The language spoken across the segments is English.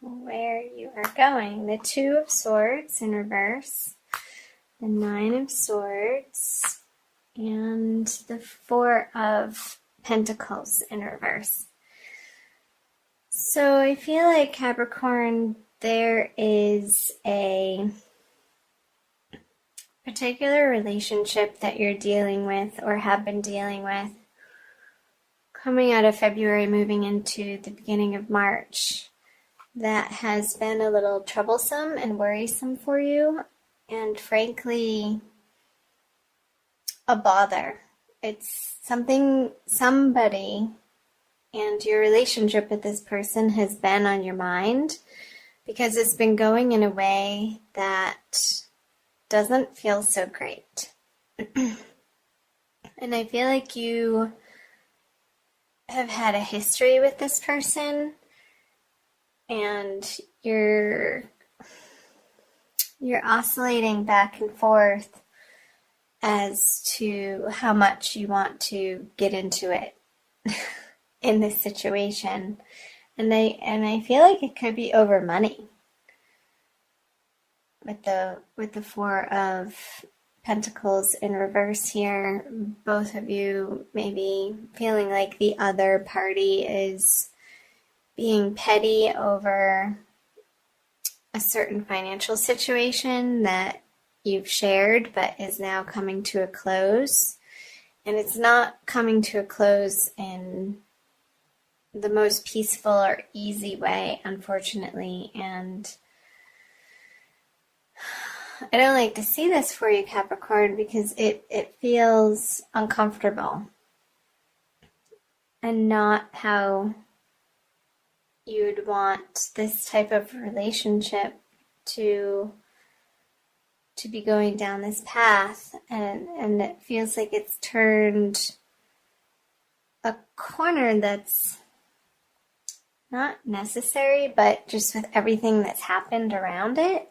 where you are going. The Two of Swords in reverse, the Nine of Swords, and the Four of Pentacles in reverse. So I feel like, Capricorn, there is a particular relationship that you're dealing with or have been dealing with coming out of February, moving into the beginning of March, that has been a little troublesome and worrisome for you, and frankly, a bother. It's somebody, and your relationship with this person has been on your mind because it's been going in a way that doesn't feel so great. And I feel like you have had a history with this person, and you're oscillating back and forth as to how much you want to get into it in this situation. And I feel like it could be over money. With the Four of Pentacles in reverse here, both of you maybe feeling like the other party is being petty over a certain financial situation that you've shared but is now coming to a close. And it's not coming to a close in the most peaceful or easy way, unfortunately. And I don't like to see this for you, Capricorn, because it feels uncomfortable and not how you would want this type of relationship to be going down this path. And it feels like it's turned a corner that's not necessary, but just with everything that's happened around it,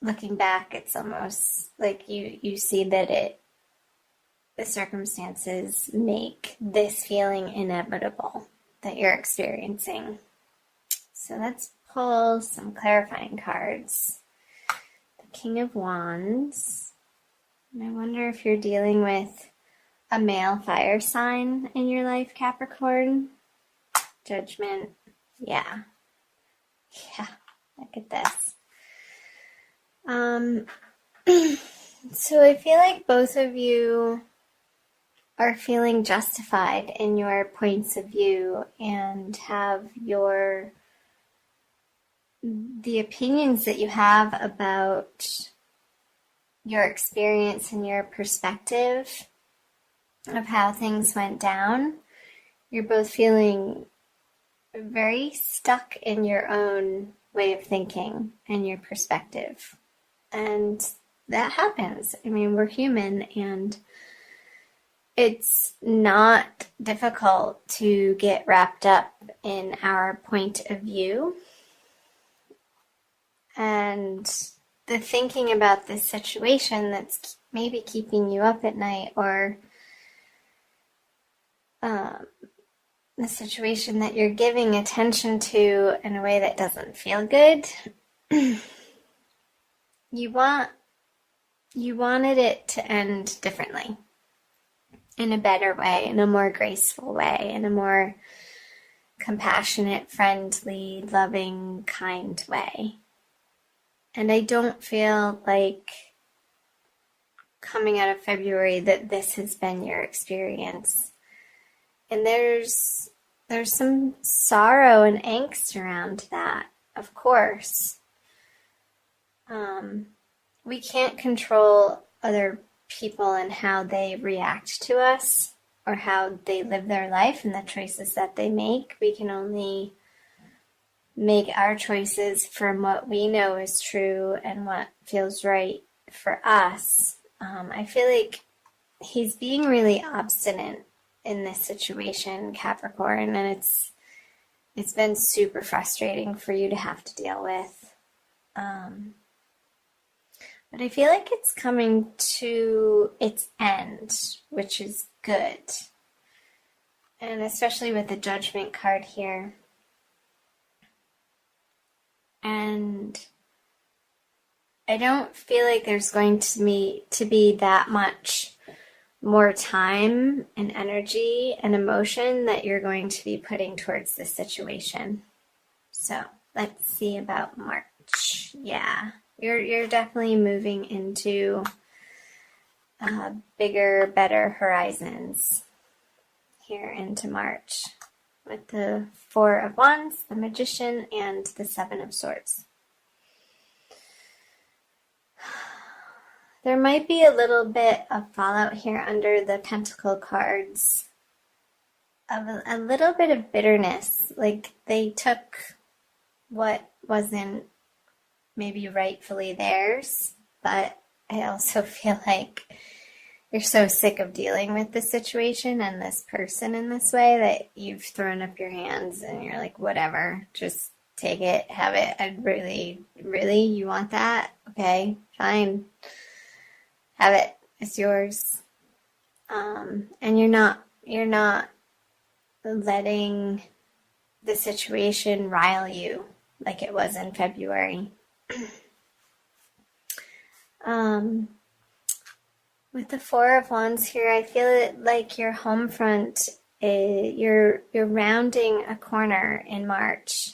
looking back, it's almost like you see that the circumstances make this feeling inevitable that you're experiencing. So let's pull some clarifying cards. The King of Wands. And I wonder if you're dealing with a male fire sign in your life, Capricorn. Judgment. Yeah. Look at this. So I feel like both of you are feeling justified in your points of view and have the opinions that you have about your experience and your perspective of how things went down. You're both feeling very stuck in your own way of thinking and your perspective. And that happens. I mean, we're human, and it's not difficult to get wrapped up in our point of view. And the thinking about this situation that's maybe keeping you up at night, or the situation that you're giving attention to in a way that doesn't feel good, you wanted it to end differently, in a better way, in a more graceful way, in a more compassionate, friendly, loving, kind way. And I don't feel like, coming out of February, that this has been your experience. And there's some sorrow and angst around that, of course. We can't control other people and how they react to us or how they live their life and the choices that they make. We can only make our choices from what we know is true and what feels right for us. I feel like he's being really obstinate in this situation, Capricorn, and it's been super frustrating for you to have to deal with. But I feel like it's coming to its end, which is good. And especially with the Judgment card here. And I don't feel like there's going to be that much more time and energy and emotion that you're going to be putting towards this situation. So let's see about March. Yeah, you're definitely moving into bigger, better horizons here into March with the Four of Wands, the Magician, and the Seven of Swords. There might be a little bit of fallout here under the Pentacle cards of a little bit of bitterness. Like they took what wasn't maybe rightfully theirs, but I also feel like you're so sick of dealing with this situation and this person in this way that you've thrown up your hands and you're like, whatever, just take it, have it. I'd really, you want that? Okay, fine. Have it. It's yours. And you're not letting the situation rile you like it was in February. With the Four of Wands here, I feel like your home front, you're rounding a corner in March.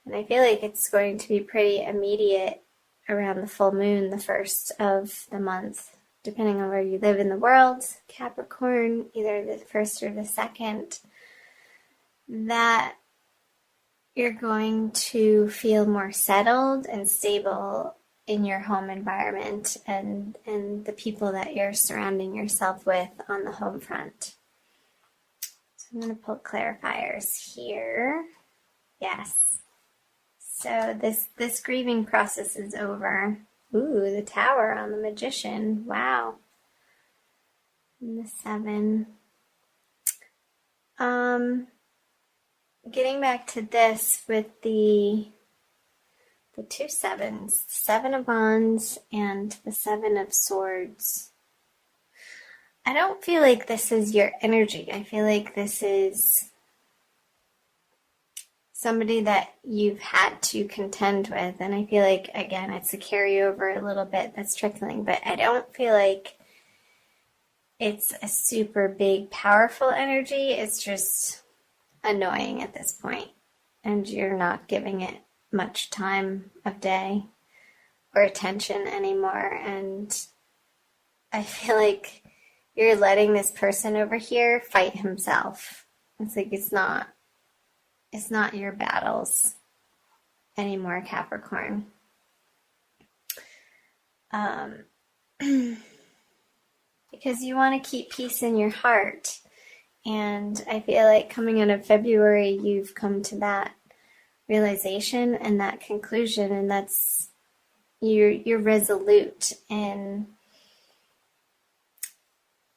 And I feel like it's going to be pretty immediate around the full moon, the first of the month, depending on where you live in the world. Capricorn, either the first or the second, that you're going to feel more settled and stable in your home environment and the people that you're surrounding yourself with on the home front. So I'm going to pull clarifiers here. Yes. So this grieving process is over. Ooh, the Tower on the Magician. Wow. And the 7. Getting back to this with the two sevens, 7 of Wands and the 7 of Swords. I don't feel like this is your energy. I feel like this is somebody that you've had to contend with. And I feel like, again, it's a carryover a little bit that's trickling, but I don't feel like it's a super big, powerful energy. It's just annoying at this point, and you're not giving it much time of day or attention anymore. And I feel like you're letting this person over here fight himself. It's like it's not your battles anymore, Capricorn. Because you want to keep peace in your heart. And I feel like coming out of February, you've come to that realization and that conclusion, and that's you're resolute. And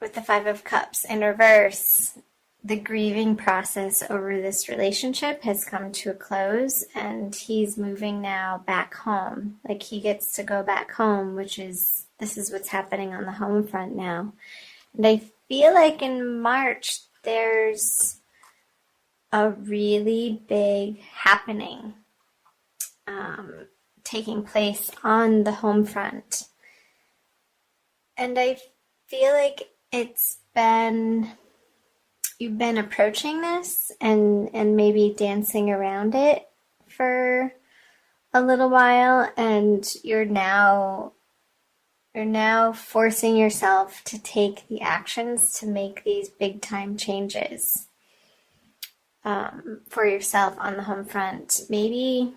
with the 5 of Cups in reverse, the grieving process over this relationship has come to a close, and he's moving now back home. Like he gets to go back home, this is what's happening on the home front now. And I feel like in March, there's a really big happening taking place on the home front. And I feel like you've been approaching this and maybe dancing around it for a little while, and you're now forcing yourself to take the actions to make these big time changes for yourself on the home front. Maybe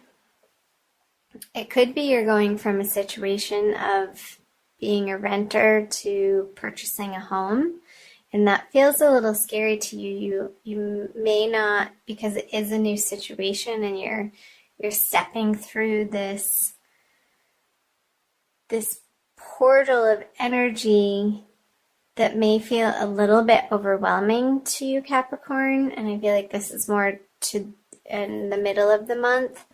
it could be you're going from a situation of being a renter to purchasing a home, and that feels a little scary to you. You may not, because it is a new situation and you're stepping through this portal of energy that may feel a little bit overwhelming to you, Capricorn. And I feel like this is more in the middle of the month,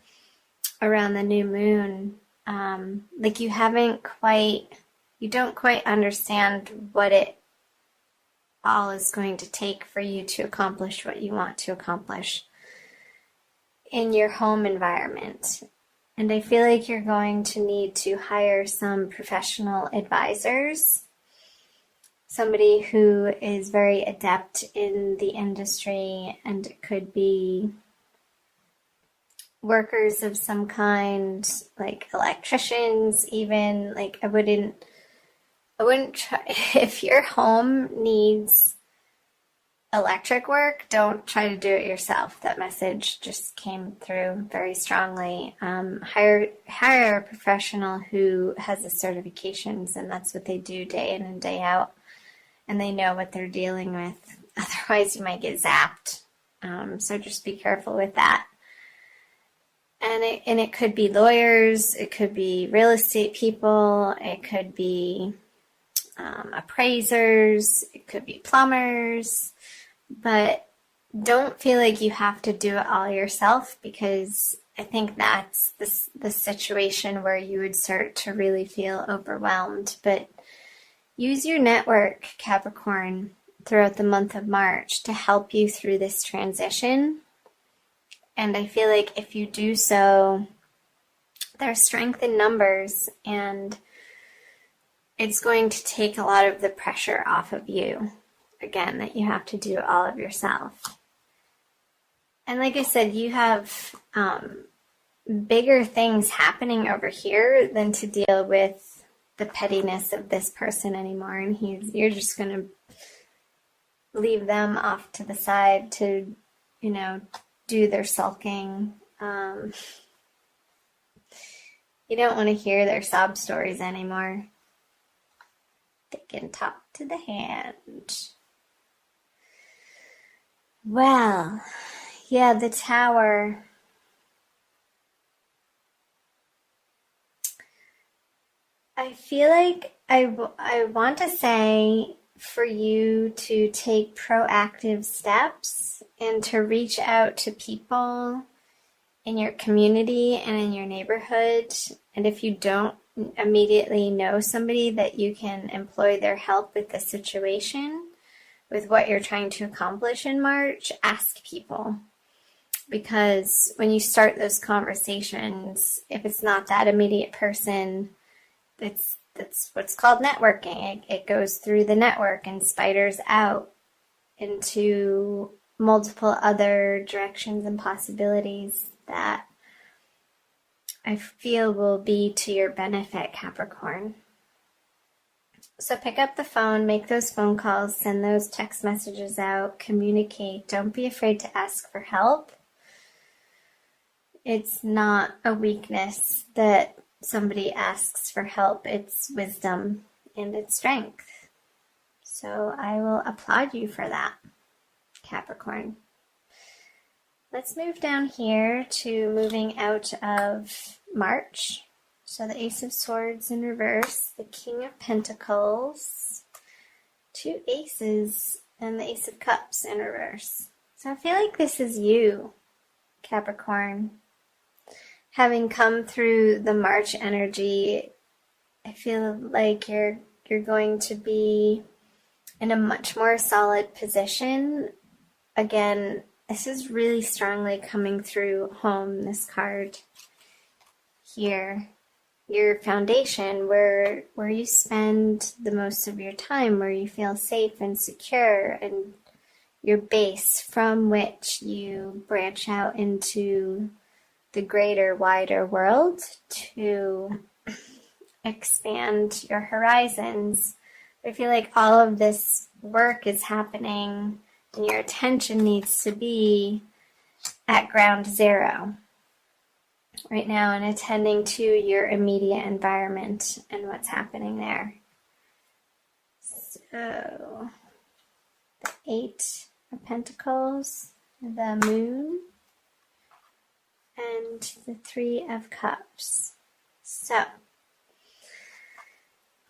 around the new moon. Like you don't quite understand what it all is going to take for you to accomplish what you want to accomplish in your home environment. And I feel like you're going to need to hire some professional advisors, somebody who is very adept in the industry, and it could be workers of some kind, like electricians even. Like I wouldn't try, if your home needs electric work, don't try to do it yourself. That message just came through very strongly. Hire a professional who has the certifications, and that's what they do day in and day out, and they know what they're dealing with. Otherwise, you might get zapped. So just be careful with that. And it could be lawyers, it could be real estate people, it could be appraisers, it could be plumbers, but don't feel like you have to do it all yourself, because I think that's the situation where you would start to really feel overwhelmed. But use your network, Capricorn, throughout the month of March to help you through this transition. And I feel like if you do so, there's strength in numbers, and it's going to take a lot of the pressure off of you. Again, that you have to do all of yourself. And like I said, you have bigger things happening over here than to deal with the pettiness of this person anymore. And you're just going to leave them off to the side to, do their sulking. You don't want to hear their sob stories anymore. They can talk to the hand. Well, yeah, the Tower. I feel like I want to say for you to take proactive steps and to reach out to people in your community and in your neighborhood. And if you don't immediately know somebody that you can employ their help with the situation, with what you're trying to accomplish in March, ask people. Because when you start those conversations, if it's not that immediate person, that's what's called networking. It goes through the network and spiders out into multiple other directions and possibilities that I feel will be to your benefit, Capricorn. So pick up the phone, make those phone calls, send those text messages out, communicate. Don't be afraid to ask for help. It's not a weakness that somebody asks for help. It's wisdom and it's strength. So I will applaud you for that, Capricorn. Let's move down here to moving out of March. So the Ace of Swords in reverse, the King of Pentacles, 2 aces, and the Ace of Cups in reverse. So I feel like this is you, Capricorn. Having come through the March energy, I feel like you're going to be in a much more solid position. Again, this is really strongly coming through home, this card here. Your foundation, where you spend the most of your time, where you feel safe and secure, and your base from which you branch out into the greater, wider world to expand your horizons. I feel like all of this work is happening and your attention needs to be at ground zero right now and attending to your immediate environment and what's happening there. So, the 8 of Pentacles, the Moon, and the 3 of Cups. So,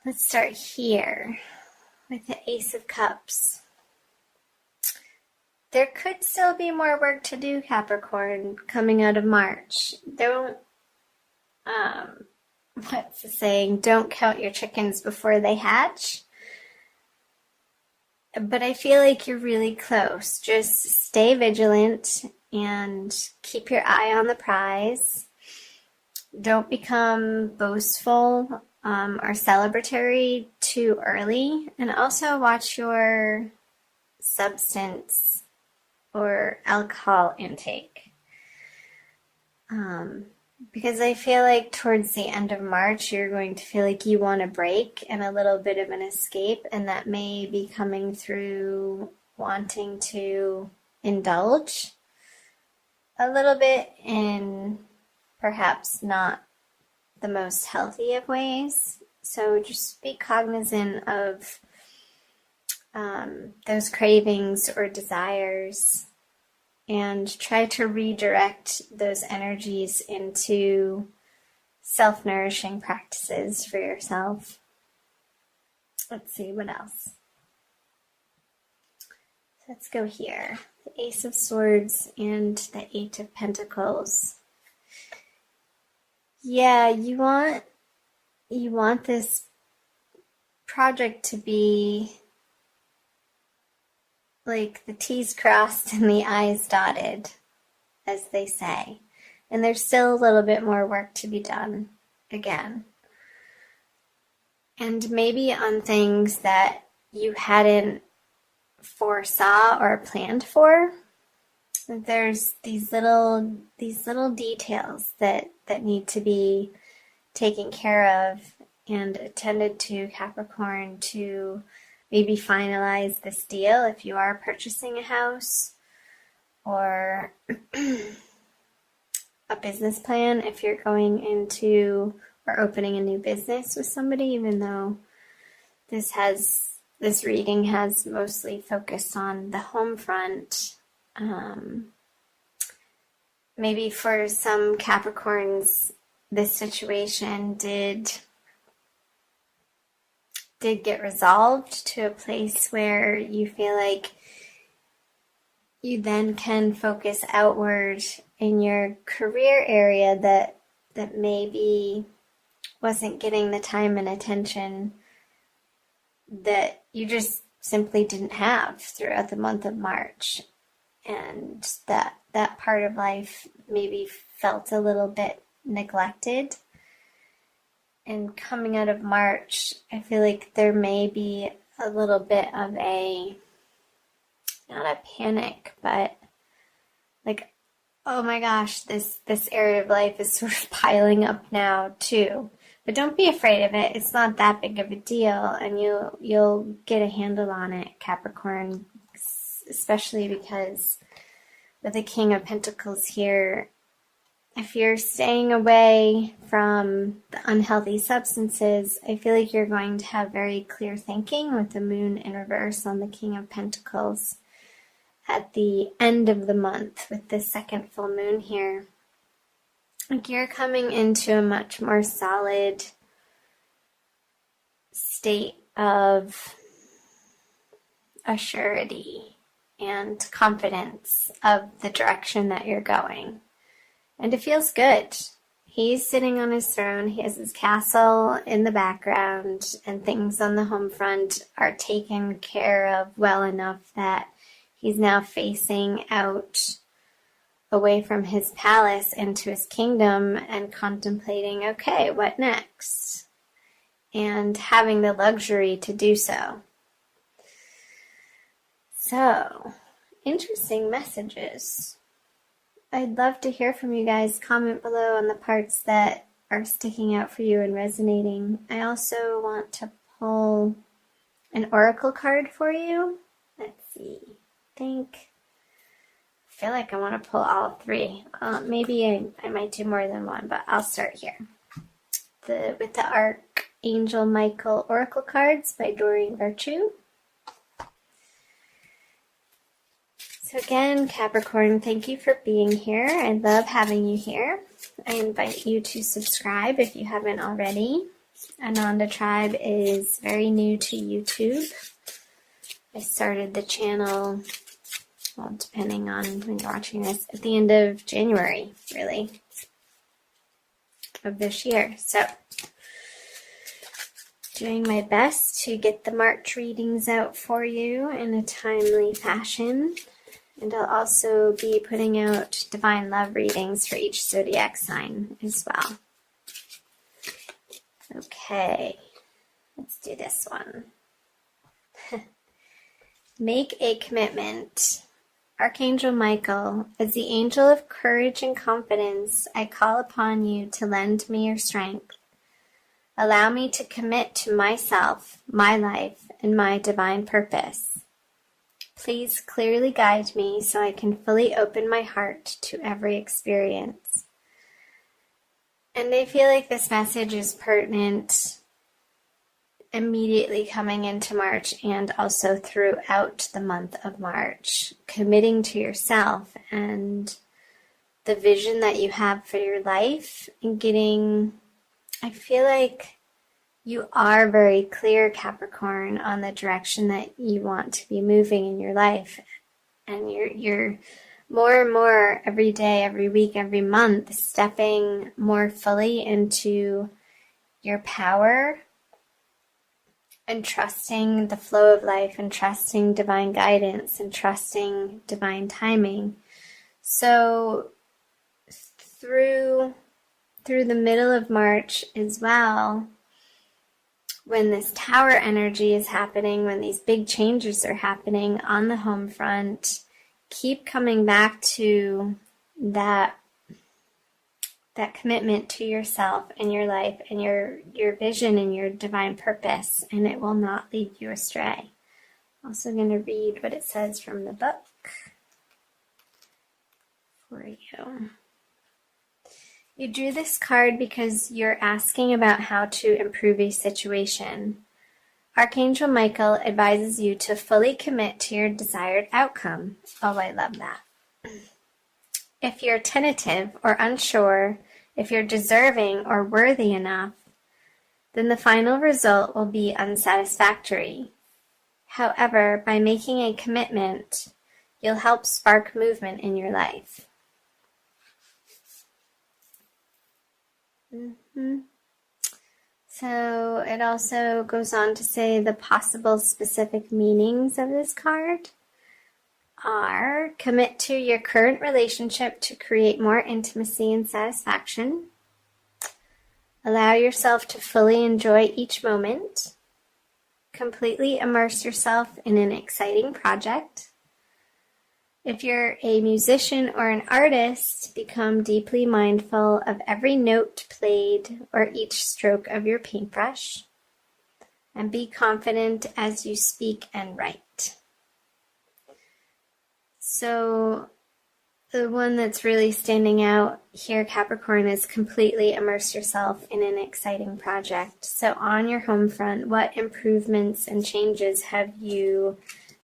let's start here with the Ace of Cups. There could still be more work to do, Capricorn, coming out of March. Don't, what's the saying? Don't count your chickens before they hatch. But I feel like you're really close. Just stay vigilant and keep your eye on the prize. Don't become boastful or celebratory too early. And also watch your substance or alcohol intake. Because I feel like towards the end of March, you're going to feel like you want a break and a little bit of an escape, and that may be coming through wanting to indulge a little bit in perhaps not the most healthy of ways. So just be cognizant of those cravings or desires, and try to redirect those energies into self-nourishing practices for yourself. Let's see, what else? Let's go here. The Ace of Swords and the Eight of Pentacles. Yeah, you want this project to be like the T's crossed and the I's dotted, as they say. And there's still a little bit more work to be done, again. And maybe on things that you hadn't foresaw or planned for. There's these little details that need to be taken care of and attended to, Capricorn, to maybe finalize this deal if you are purchasing a house, or a business plan if you're going into or opening a new business with somebody, even though this reading has mostly focused on the home front. Maybe for some Capricorns, this situation did get resolved to a place where you feel like you then can focus outward in your career area that maybe wasn't getting the time and attention that you just simply didn't have throughout the month of March. And that part of life maybe felt a little bit neglected. And coming out of March, I feel like there may be a little bit of a, not a panic, but like, oh my gosh, this area of life is sort of piling up now too. But don't be afraid of it. It's not that big of a deal, and you'll get a handle on it, Capricorn, especially because with the King of Pentacles here, if you're staying away from the unhealthy substances, I feel like you're going to have very clear thinking with the moon in reverse on the King of Pentacles at the end of the month with the second full moon here. Like you're coming into a much more solid state of assurity and confidence of the direction that you're going. And it feels good. He's sitting on his throne, he has his castle in the background, and things on the home front are taken care of well enough that he's now facing out away from his palace into his kingdom and contemplating, okay, what next? And having the luxury to do so. So, interesting messages. I'd love to hear from you guys. Comment below on the parts that are sticking out for you and resonating. I also want to pull an oracle card for you. Let's see. I feel like I want to pull all three. Maybe I might do more than one, but I'll start here. With the Archangel Michael Oracle cards by Doreen Virtue. So again, Capricorn, thank you for being here. I love having you here. I invite you to subscribe if you haven't already. Ananda Tribe is very new to YouTube. I started the channel, well, depending on when you're watching this, at the end of January, really, of this year. So, doing my best to get the March readings out for you in a timely fashion. And I'll also be putting out divine love readings for each zodiac sign as well. Okay, let's do this one. Make a commitment. Archangel Michael, as the angel of courage and confidence, I call upon you to lend me your strength. Allow me to commit to myself, my life, and my divine purpose. Please clearly guide me so I can fully open my heart to every experience. And I feel like this message is pertinent immediately coming into March and also throughout the month of March. Committing to yourself and the vision that you have for your life and getting, I feel like you are very clear, Capricorn, on the direction that you want to be moving in your life. And you're more and more every day, every week, every month, stepping more fully into your power and trusting the flow of life and trusting divine guidance and trusting divine timing. So through the middle of March as well, when this tower energy is happening, when these big changes are happening on the home front, keep coming back to that commitment to yourself and your life and your vision and your divine purpose, and it will not lead you astray. I'm also going to read what it says from the book for you. You drew this card because you're asking about how to improve a situation. Archangel Michael advises you to fully commit to your desired outcome. Oh, I love that. If you're tentative or unsure if you're deserving or worthy enough, then the final result will be unsatisfactory. However, by making a commitment, you'll help spark movement in your life. So it also goes on to say the possible specific meanings of this card are: commit to your current relationship to create more intimacy and satisfaction. Allow yourself to fully enjoy each moment. Completely immerse yourself in an exciting project. If you're a musician or an artist, become deeply mindful of every note played or each stroke of your paintbrush. And be confident as you speak and write. So the one that's really standing out here, Capricorn, is completely immerse yourself in an exciting project. So on your home front, what improvements and changes have you